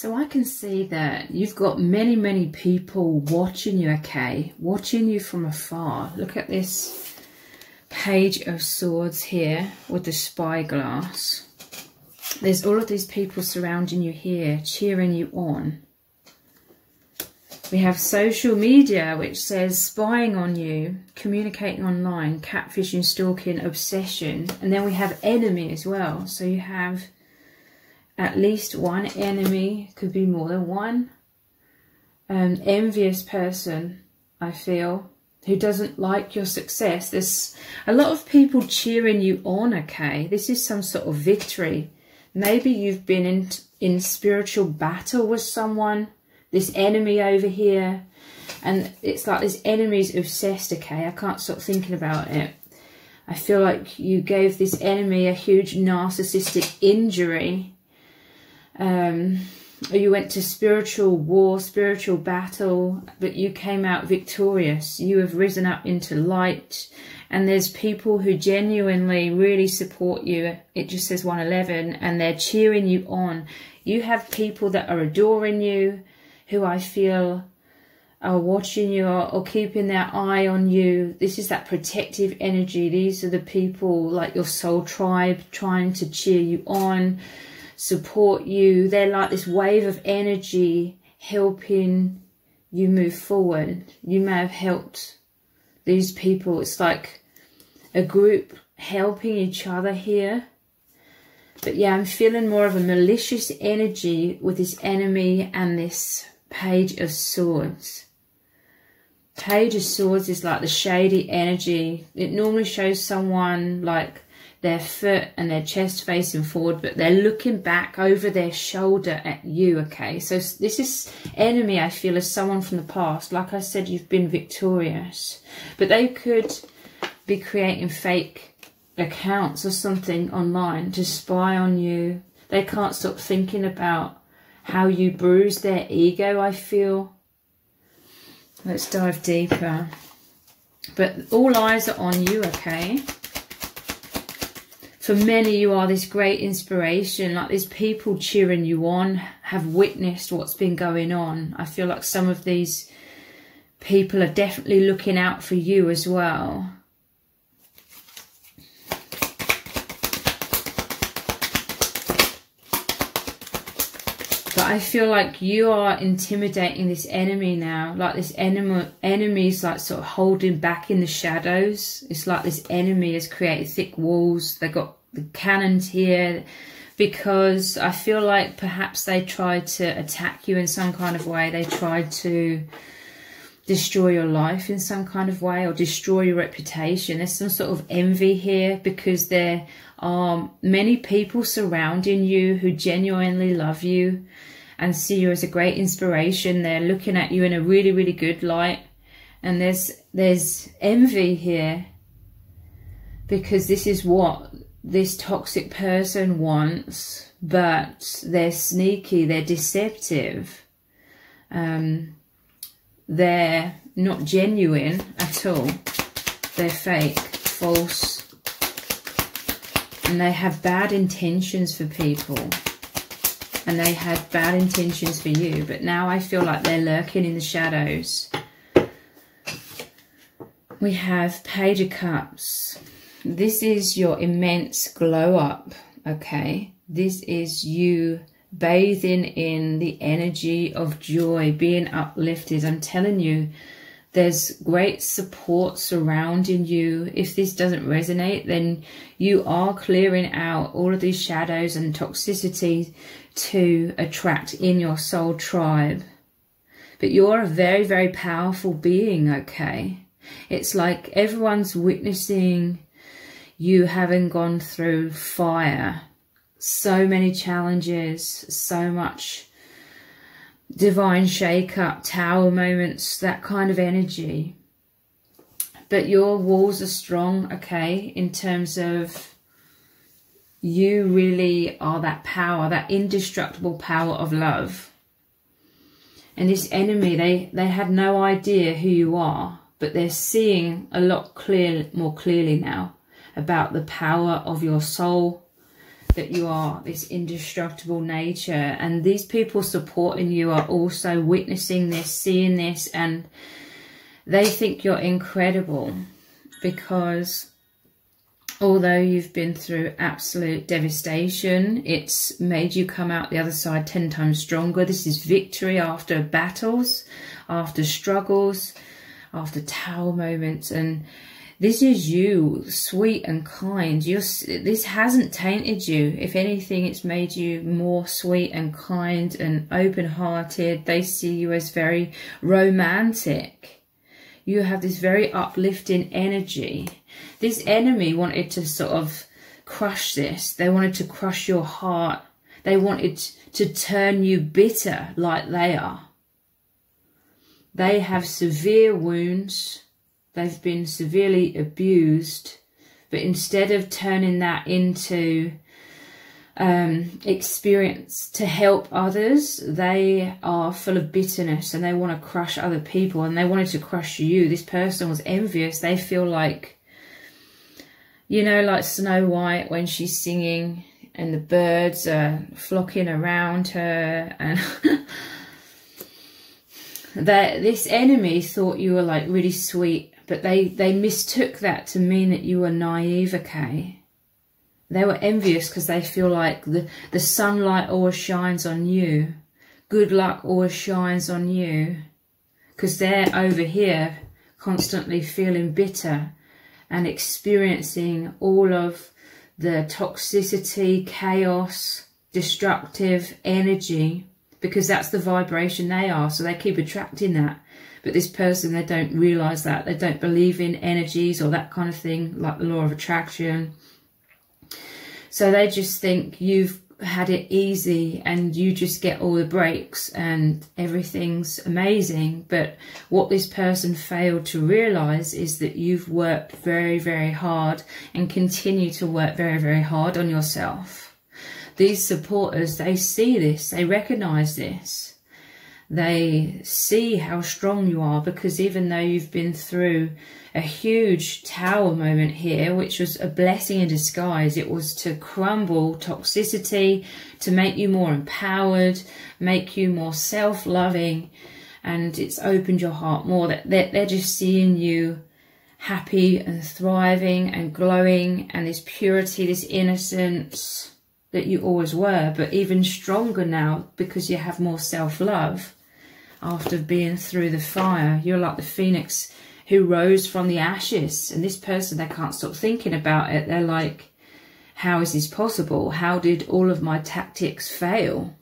So I can see that you've got many, many people watching you, okay? Watching you from afar. Look at this Page of Swords here with the spyglass. There's all of these people surrounding you here, cheering you on. We have social media, which says spying on you, communicating online, catfishing, stalking, obsession. And then we have enemy as well. So you have at least one enemy, could be more than one. Envious person, I feel, who doesn't like your success. There's a lot of people cheering you on, okay? This is some sort of victory. Maybe you've been in spiritual battle with someone. This enemy over here. And it's like this enemy's obsessed, okay? I can't stop thinking about it. I feel like you gave this enemy a huge narcissistic injury. Or you went to spiritual war, spiritual battle, but you came out victorious. You have risen up into light. And there's people who genuinely really support you. It just says 111, and they're cheering you on. You have people that are adoring you, who I feel are watching you or keeping their eye on you. This is that protective energy. These are the people like your soul tribe trying to cheer you on, support you. They're like this wave of energy helping you move forward. You may have helped these people. It's like a group helping each other here. But yeah, I'm feeling more of a malicious energy with this enemy and this Page of Swords. Page of Swords is like the shady energy. It normally shows someone like their foot and their chest facing forward, but they're looking back over their shoulder at you, okay? So this is enemy, I feel, is someone from the past. Like I said, you've been victorious. But they could be creating fake accounts or something online to spy on you. They can't stop thinking about how you bruise their ego, I feel. Let's dive deeper. But all eyes are on you, okay? For many, you are this great inspiration. Like these people cheering you on have witnessed what's been going on. I feel like some of these people are definitely looking out for you as well. But I feel like you are intimidating this enemy now. Like this enemy's like sort of holding back in the shadows. It's like this enemy has created thick walls. They got the cannons here because I feel like perhaps they tried to attack you in some kind of way. They tried to destroy your life in some kind of way or destroy your reputation. There's some sort of envy here because there are many people surrounding you who genuinely love you and see you as a great inspiration. They're looking at you in a really, really good light. And there's envy here because this is what this toxic person wants, but they're sneaky, they're deceptive. They're not genuine at all. They're fake, false, and they have bad intentions for people. And they had bad intentions for you, but now I feel like they're lurking in the shadows. We have Page of Cups. This is your immense glow up, okay? This is you bathing in the energy of joy, being uplifted. I'm telling you, there's great support surrounding you. If this doesn't resonate, then you are clearing out all of these shadows and toxicity to attract in your soul tribe. But you're a very, very powerful being, okay? It's like everyone's witnessing you having gone through fire. So many challenges, so much divine shake-up, tower moments, that kind of energy. But your walls are strong, okay, in terms of you really are that power, that indestructible power of love. And this enemy, they had no idea who you are, but they're seeing a lot more clearly now about the power of your soul, that you are this indestructible nature. And these people supporting you are also witnessing this, seeing this, and they think you're incredible, because although you've been through absolute devastation, it's made you come out the other side 10 times stronger. This is victory after battles, after struggles, after tower moments. And this is you, sweet and kind. This hasn't tainted you. If anything, it's made you more sweet and kind and open-hearted. They see you as very romantic. You have this very uplifting energy. This enemy wanted to sort of crush this. They wanted to crush your heart. They wanted to turn you bitter like they are. They have severe wounds. They've been severely abused. But instead of turning that into experience to help others, they are full of bitterness and they want to crush other people, and they wanted to crush you. This person was envious. They feel like, you know, like Snow White when she's singing and the birds are flocking around her, and this enemy thought you were like really sweet, but they mistook that to mean that you were naive, okay? They were envious because they feel like the sunlight always shines on you. Good luck always shines on you. Because they're over here constantly feeling bitter and experiencing all of the toxicity, chaos, destructive energy. Because that's the vibration they are. So they keep attracting that. But this person, they don't realise that. They don't believe in energies or that kind of thing, like the law of attraction. So they just think you've had it easy and you just get all the breaks and everything's amazing. But what this person failed to realise is that you've worked very, very hard and continue to work very, very hard on yourself. These supporters, they see this, they recognise this. They see how strong you are, because even though you've been through a huge tower moment here, which was a blessing in disguise, it was to crumble toxicity, to make you more empowered, make you more self-loving, and it's opened your heart more. That they're just seeing you happy and thriving and glowing, and this purity, this innocence that you always were, but even stronger now because you have more self-love. After being through the fire, you're like the phoenix who rose from the ashes. And this person, they can't stop thinking about it. They're like, how is this possible? How did all of my tactics fail?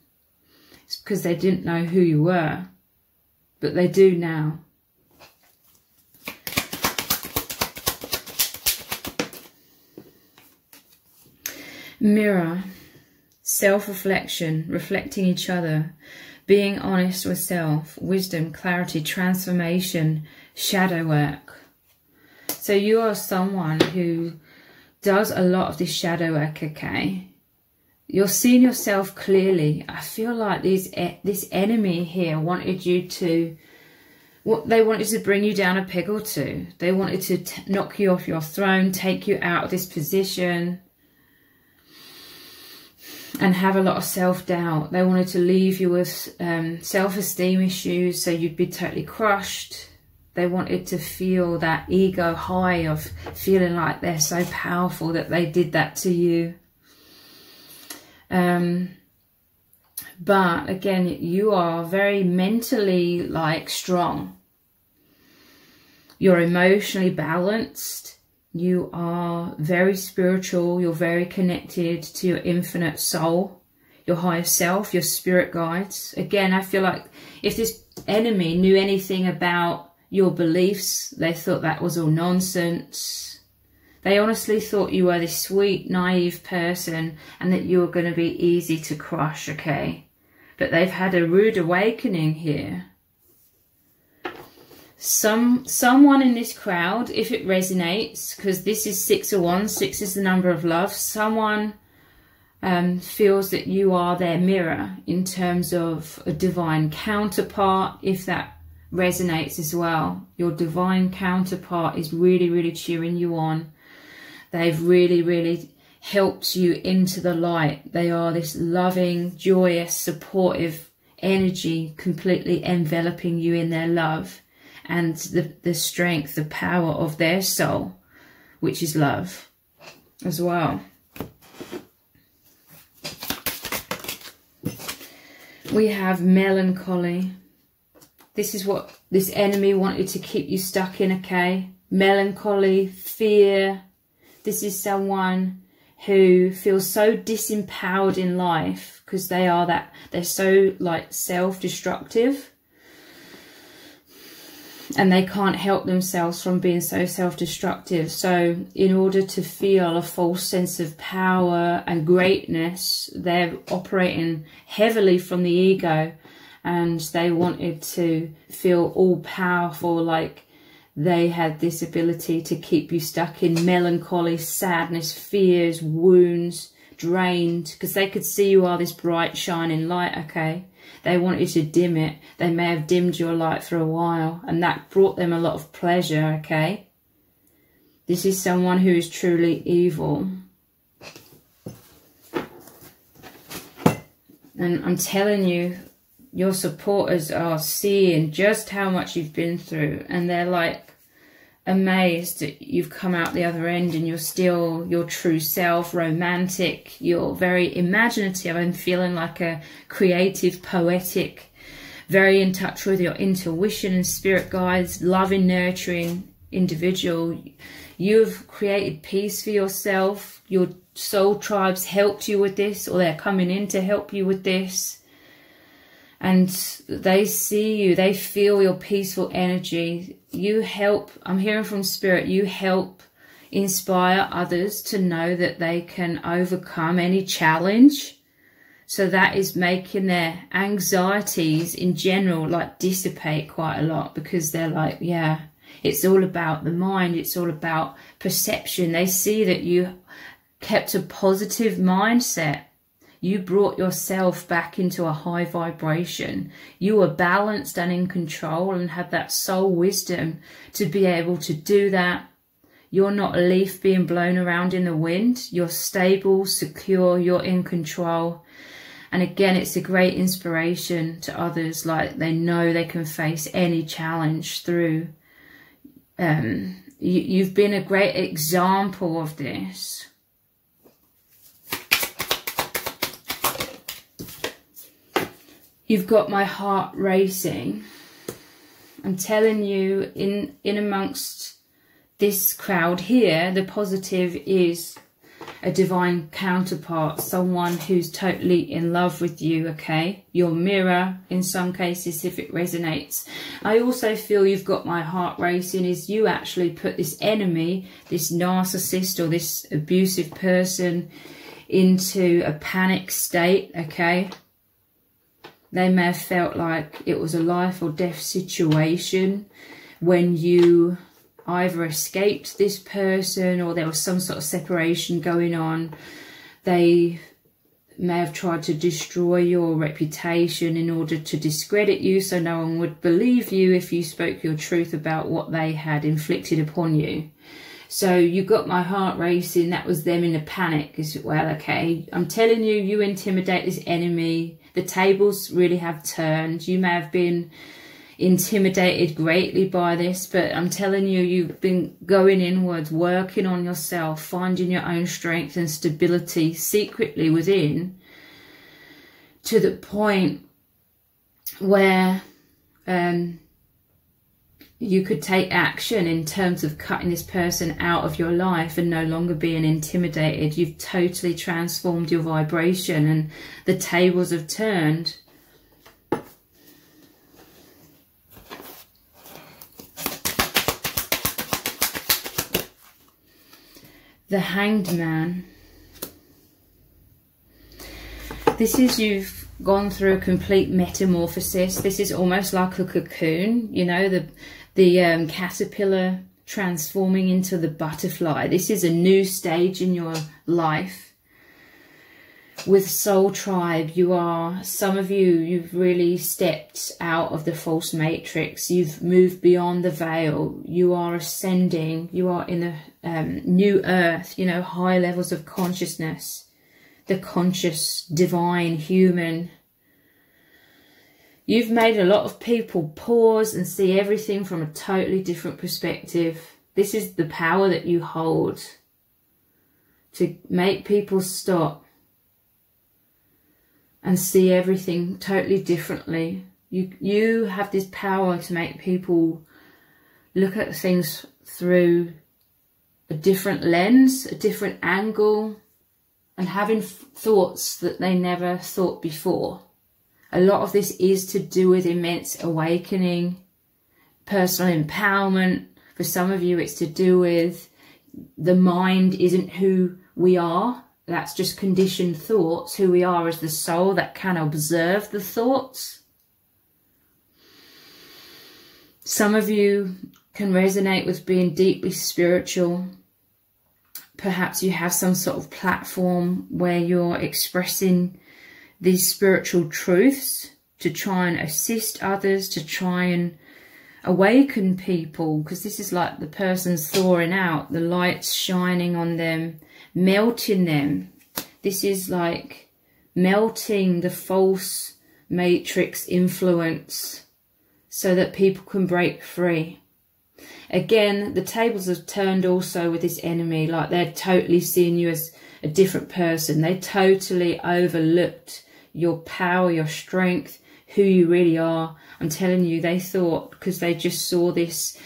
It's because they didn't know who you were. But they do now. Mirror. Self-reflection. Reflecting each other. Being honest with self, wisdom, clarity, transformation, shadow work. So you are someone who does a lot of this shadow work, okay? You're seeing yourself clearly. I feel like this enemy here wanted you to, they wanted to bring you down a peg or two. They wanted to knock you off your throne, take you out of this position, and have a lot of self-doubt. They wanted to leave you with self-esteem issues, so you'd be totally crushed. They wanted to feel that ego high of feeling like they're so powerful that they did that to you. But again, you are very mentally strong. You're emotionally balanced. You are very spiritual. You're very connected to your infinite soul, your higher self, your spirit guides. Again, I feel like if this enemy knew anything about your beliefs, they thought that was all nonsense. They honestly thought you were this sweet, naive person and that you were going to be easy to crush, okay? But they've had a rude awakening here. Someone in this crowd, if it resonates, because this is 6 of Wands, 6 is the number of love, someone feels that you are their mirror in terms of a divine counterpart, if that resonates as well. Your divine counterpart is really, really cheering you on. They've really, really helps you into the light. They are this loving, joyous, supportive energy, completely enveloping you in their love and the strength, the power of their soul, which is love as well. We have melancholy. This is what this enemy wanted to keep you stuck in, okay? Melancholy, fear. This is someone who feels so disempowered in life because they're so like self-destructive, and they can't help themselves from being so self-destructive. So in order to feel a false sense of power and greatness, they're operating heavily from the ego, and they wanted to feel all powerful, like they had this ability to keep you stuck in melancholy, sadness, fears, wounds, drained, because they could see you are this bright shining light, okay? They wanted to dim it. They may have dimmed your light for a while, and that brought them a lot of pleasure, okay? This is someone who is truly evil. And I'm telling you, your supporters are seeing just how much you've been through, and they're like amazed that you've come out the other end and you're still your true self, romantic, you're very imaginative and feeling like a creative, poetic, very in touch with your intuition and spirit guides, loving, nurturing individual. You've created peace for yourself. Your soul tribes helped you with this, or they're coming in to help you with this. And they see you, they feel your peaceful energy. You help, I'm hearing from spirit, you help inspire others to know that they can overcome any challenge. So that is making their anxieties in general like dissipate quite a lot, because they're like, yeah, it's all about the mind. It's all about perception. They see that you kept a positive mindset. You brought yourself back into a high vibration. You were balanced and in control and had that soul wisdom to be able to do that. You're not a leaf being blown around in the wind. You're stable, secure, you're in control. And again, it's a great inspiration to others. Like, they know they can face any challenge through. You've been a great example of this. You've got my heart racing. I'm telling you, in amongst this crowd here, the positive is a divine counterpart, someone who's totally in love with you, okay? Your mirror, in some cases, if it resonates. I also feel you've got my heart racing is you actually put this enemy, this narcissist or this abusive person into a panic state, okay? They may have felt like it was a life or death situation when you either escaped this person or there was some sort of separation going on. They may have tried to destroy your reputation in order to discredit you, so no one would believe you if you spoke your truth about what they had inflicted upon you. So you got my heart racing. That was them in a panic as well, okay? I'm telling you, you intimidate this enemy. The tables really have turned. You may have been intimidated greatly by this, but I'm telling you, you've been going inwards, working on yourself, finding your own strength and stability secretly within, to the point where you could take action in terms of cutting this person out of your life and no longer being intimidated. You've totally transformed your vibration and the tables have turned. The Hanged Man. This is you've gone through a complete metamorphosis. This is almost like a cocoon, you know, the caterpillar transforming into the butterfly. This is a new stage in your life with Soul Tribe, some of you've really stepped out of the false matrix. You've moved beyond the veil. You are ascending. You are in a new earth, you know, high levels of consciousness, the conscious, divine, human. You've made a lot of people pause and see everything from a totally different perspective. This is the power that you hold, to make people stop and see everything totally differently. You have this power to make people look at things through a different lens, a different angle, and having thoughts that they never thought before. A lot of this is to do with immense awakening, personal empowerment. For some of you, it's to do with the mind isn't who we are. That's just conditioned thoughts. Who we are is the soul that can observe the thoughts. Some of you can resonate with being deeply spiritual. Perhaps you have some sort of platform where you're expressing these spiritual truths to try and assist others, to try and awaken people, because this is like the person's thawing out, the light's shining on them, melting them. This is like melting the false matrix influence so that people can break free. Again, the tables have turned also with this enemy, like they're totally seeing you as a different person. They totally overlooked your power, your strength, who you really are. I'm telling you, they thought, because they just saw this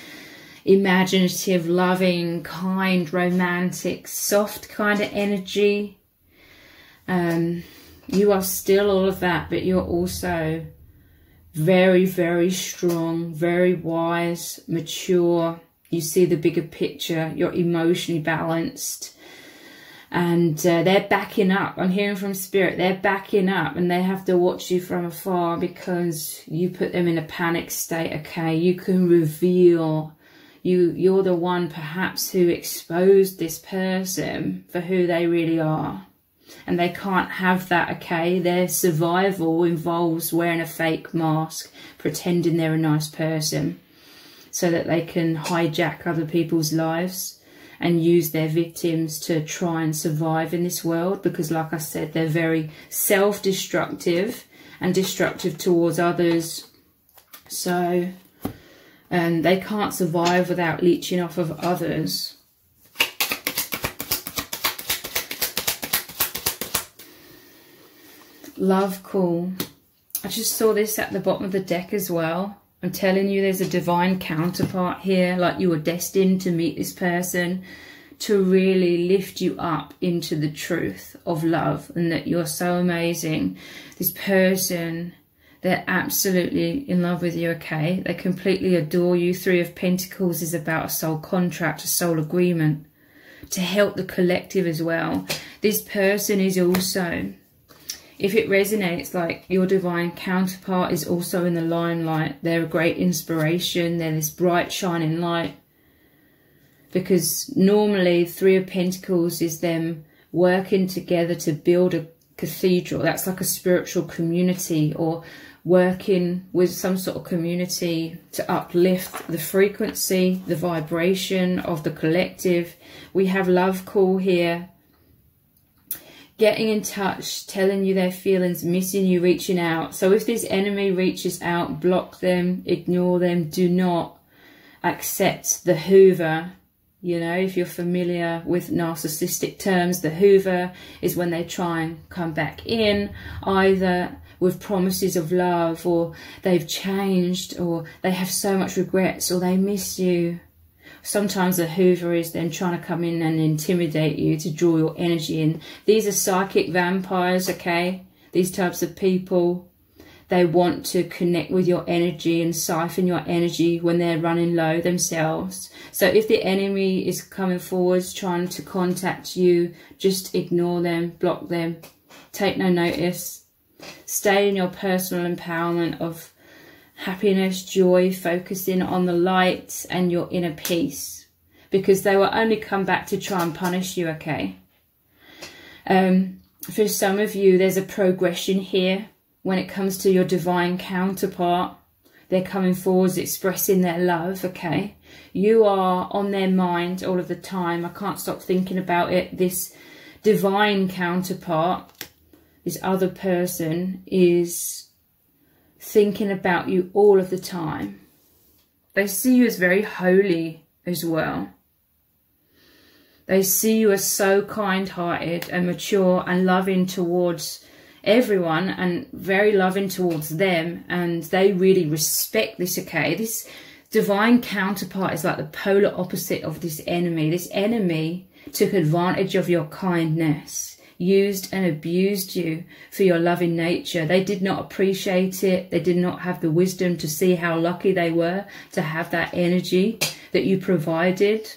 imaginative, loving, kind, romantic, soft kind of energy. You are still all of that, but you're also very, very strong, very wise, mature. You see the bigger picture. You're emotionally balanced. And they're backing up. I'm hearing from Spirit. They're backing up, and they have to watch you from afar because you put them in a panic state. Okay, you can reveal. You're the one perhaps who exposed this person for who they really are. And they can't have that, okay? Their survival involves wearing a fake mask, pretending they're a nice person, so that they can hijack other people's lives and use their victims to try and survive in this world. Because like I said, they're very self-destructive and destructive towards others. So they can't survive without leeching off of others. Love call. I just saw this at the bottom of the deck as well. I'm telling you, there's a divine counterpart here, like you were destined to meet this person to really lift you up into the truth of love, and that you're so amazing. This person, they're absolutely in love with you, okay? They completely adore you. Three of Pentacles is about a soul contract, a soul agreement to help the collective as well. This person is also, if it resonates, like your divine counterpart is also in the limelight. They're a great inspiration. They're this bright, shining light. Because normally Three of Pentacles is them working together to build a cathedral. That's like a spiritual community, or working with some sort of community to uplift the frequency, the vibration of the collective. We have love call here. Getting in touch, telling you their feelings, missing you, reaching out. So if this enemy reaches out, block them, ignore them. Do not accept the Hoover. You know, if you're familiar with narcissistic terms, the Hoover is when they try and come back in, either with promises of love, or they've changed, or they have so much regrets, or they miss you. Sometimes the Hoover is then trying to come in and intimidate you to draw your energy in. These are psychic vampires, okay? These types of people, they want to connect with your energy and siphon your energy when they're running low themselves. So if the enemy is coming forwards trying to contact you, just ignore them, block them, take no notice. Stay in your personal empowerment of happiness, joy, focusing on the light and your inner peace, because they will only come back to try and punish you, okay? For some of you, there's a progression here when it comes to your divine counterpart. They're coming forwards, expressing their love, okay? You are on their mind all of the time. I can't stop thinking about it. This divine counterpart, this other person, is thinking about you all of the time. They see you as very holy as well. They see you as so kind-hearted and mature and loving towards everyone, and very loving towards them, and they really respect this, okay? This divine counterpart is like the polar opposite of this enemy. This enemy took advantage of your kindness, used and abused you for your loving nature. They did not appreciate it. They did not have the wisdom to see how lucky they were to have that energy that you provided.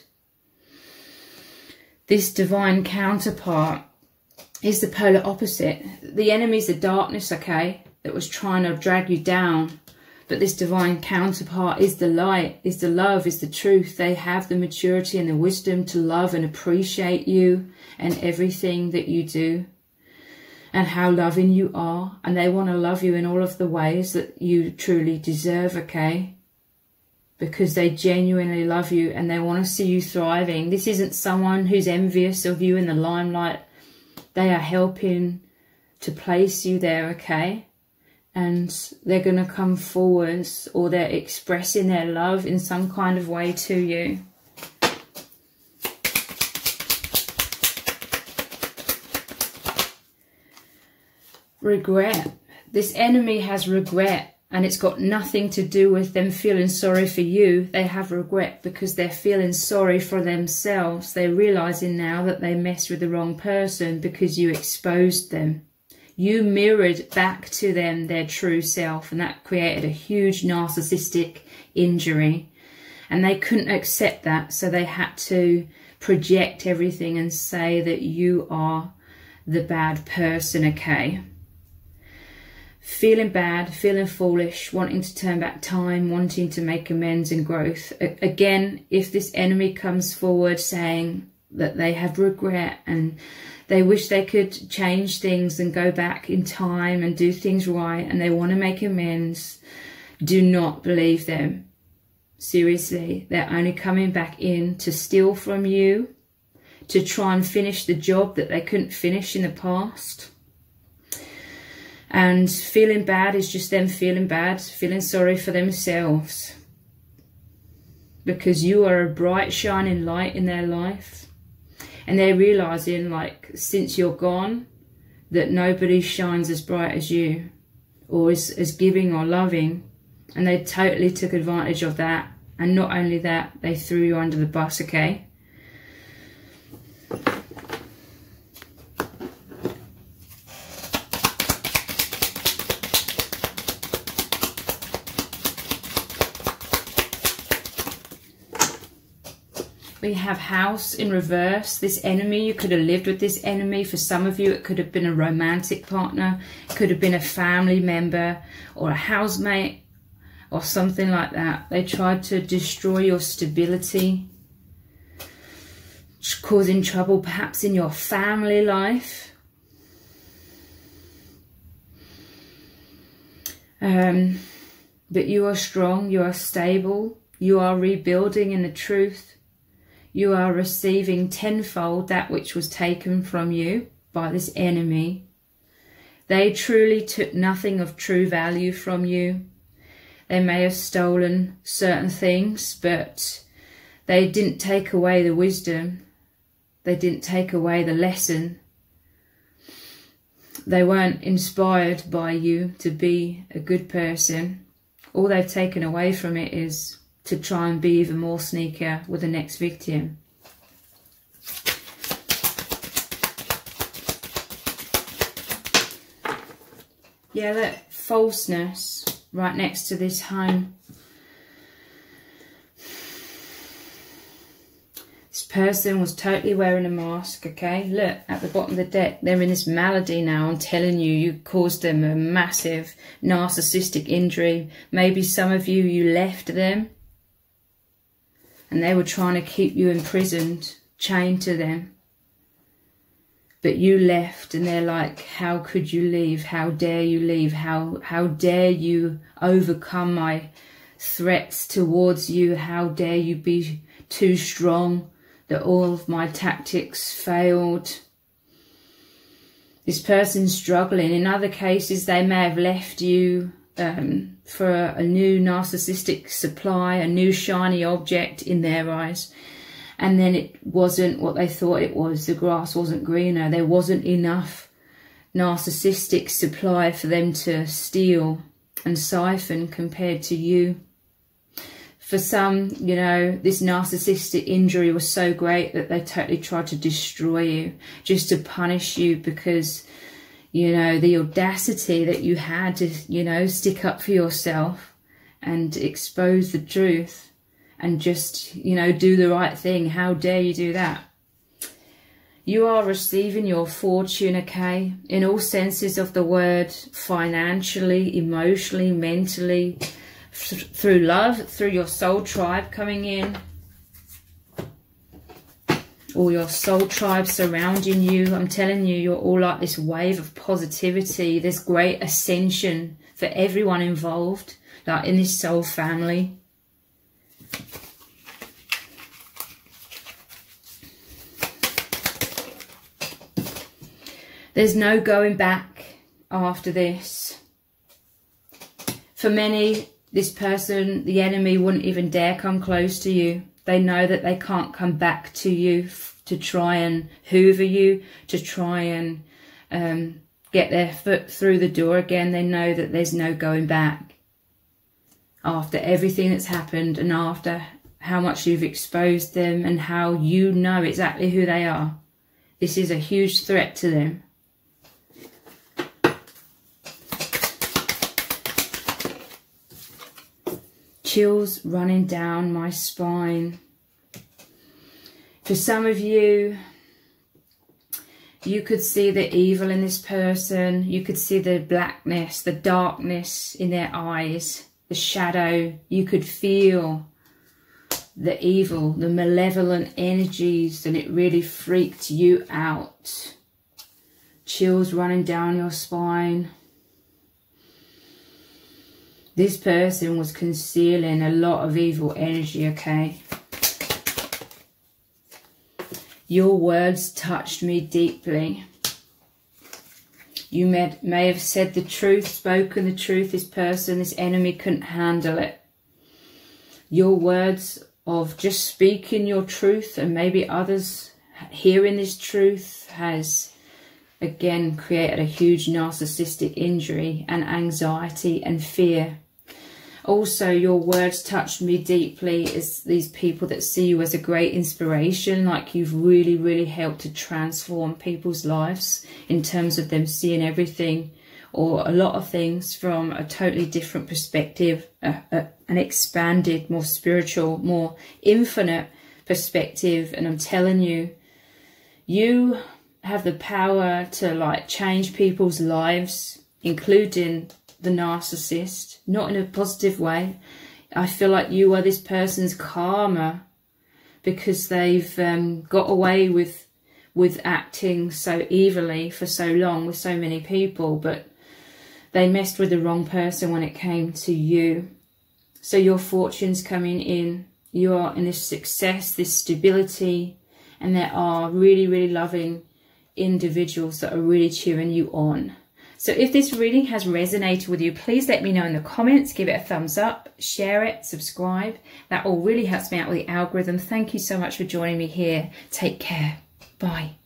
This divine counterpart is the polar opposite. The enemy is the darkness, okay, that was trying to drag you down. But this divine counterpart is the light, is the love, is the truth. They have the maturity and the wisdom to love and appreciate you and everything that you do and how loving you are. And they want to love you in all of the ways that you truly deserve, okay? Because they genuinely love you and they want to see you thriving. This isn't someone who's envious of you in the limelight. They are helping to place you there, okay? And they're going to come forwards, or they're expressing their love in some kind of way to you. Regret. This enemy has regret. And it's got nothing to do with them feeling sorry for you. They have regret because they're feeling sorry for themselves. They're realizing now that they messed with the wrong person because you exposed them. You mirrored back to them their true self, and that created a huge narcissistic injury. And they couldn't accept that, so they had to project everything and say that you are the bad person, okay? Feeling bad, feeling foolish, wanting to turn back time, wanting to make amends and growth. Again, if this enemy comes forward saying that they have regret and they wish they could change things and go back in time and do things right, and they want to make amends, do not believe them. Seriously, they're only coming back in to steal from you, to try and finish the job that they couldn't finish in the past. And feeling bad is just them feeling bad, feeling sorry for themselves. Because you are a bright, shining light in their life. And they're realising, like, since you're gone, that nobody shines as bright as you. Or is as giving or loving. And they totally took advantage of that. And not only that, they threw you under the bus, okay? We have House in reverse. This enemy, you could have lived with this enemy. For some of you, it could have been a romantic partner. It could have been a family member or a housemate or something like that. They tried to destroy your stability, causing trouble perhaps in your family life. But you are strong, you are stable, you are rebuilding in the truth. You are receiving tenfold that which was taken from you by this enemy. They truly took nothing of true value from you. They may have stolen certain things, but they didn't take away the wisdom. They didn't take away the lesson. They weren't inspired by you to be a good person. All they've taken away from it is to try and be even more sneaker with the next victim. Yeah, look, falseness right next to this home. This person was totally wearing a mask, okay? Look, at the bottom of the deck, they're in this malady now. I'm telling you, you caused them a massive narcissistic injury. Maybe some of you, you left them. And they were trying to keep you imprisoned, chained to them. But you left, and they're like, how could you leave? How dare you leave? How dare you overcome my threats towards you? How dare you be too strong? That all of my tactics failed. This person's struggling. In other cases, they may have left you for a new narcissistic supply, a new shiny object in their eyes. And then it wasn't what they thought it was. The grass wasn't greener. There wasn't enough narcissistic supply for them to steal and siphon compared to you. For some, you know, this narcissistic injury was so great that they totally tried to destroy you, just to punish you because, you know, the audacity that you had to, you know, stick up for yourself and expose the truth and just, you know, do the right thing. How dare you do that? You are receiving your fortune, okay, in all senses of the word, financially, emotionally, mentally, through love, through your soul tribe coming in, or your soul tribe surrounding you. I'm telling you, you're all like this wave of positivity, this great ascension for everyone involved, like in this soul family. There's no going back after this. For many, this person, the enemy, wouldn't even dare come close to you. They know that they can't come back to you to try and hoover you, to try and get their foot through the door again. They know that there's no going back. After everything that's happened and after how much you've exposed them and how you know exactly who they are, this is a huge threat to them. Chills running down my spine. For some of you, you could see the evil in this person. You could see the blackness, the darkness in their eyes, the shadow. You could feel the evil, the malevolent energies, and it really freaked you out. Chills running down your spine. This person was concealing a lot of evil energy, okay? Your words touched me deeply. You may have said the truth, spoken the truth. This person, this enemy couldn't handle it. Your words of just speaking your truth and maybe others hearing this truth has again created a huge narcissistic injury and anxiety and fear. Also, your words touched me deeply as these people that see you as a great inspiration, like you've really, really helped to transform people's lives in terms of them seeing everything or a lot of things from a totally different perspective, an expanded, more spiritual, more infinite perspective. And I'm telling you, you have the power to like change people's lives, including the narcissist, not in a positive way. I feel like you are this person's karma because they've got away with acting so evilly for so long with so many people, but they messed with the wrong person when it came to you. So your fortune's coming in. You are in this success, this stability, and there are really, really loving individuals that are really cheering you on. So if this reading has resonated with you, please let me know in the comments. Give it a thumbs up, share it, subscribe. That all really helps me out with the algorithm. Thank you so much for joining me here. Take care. Bye.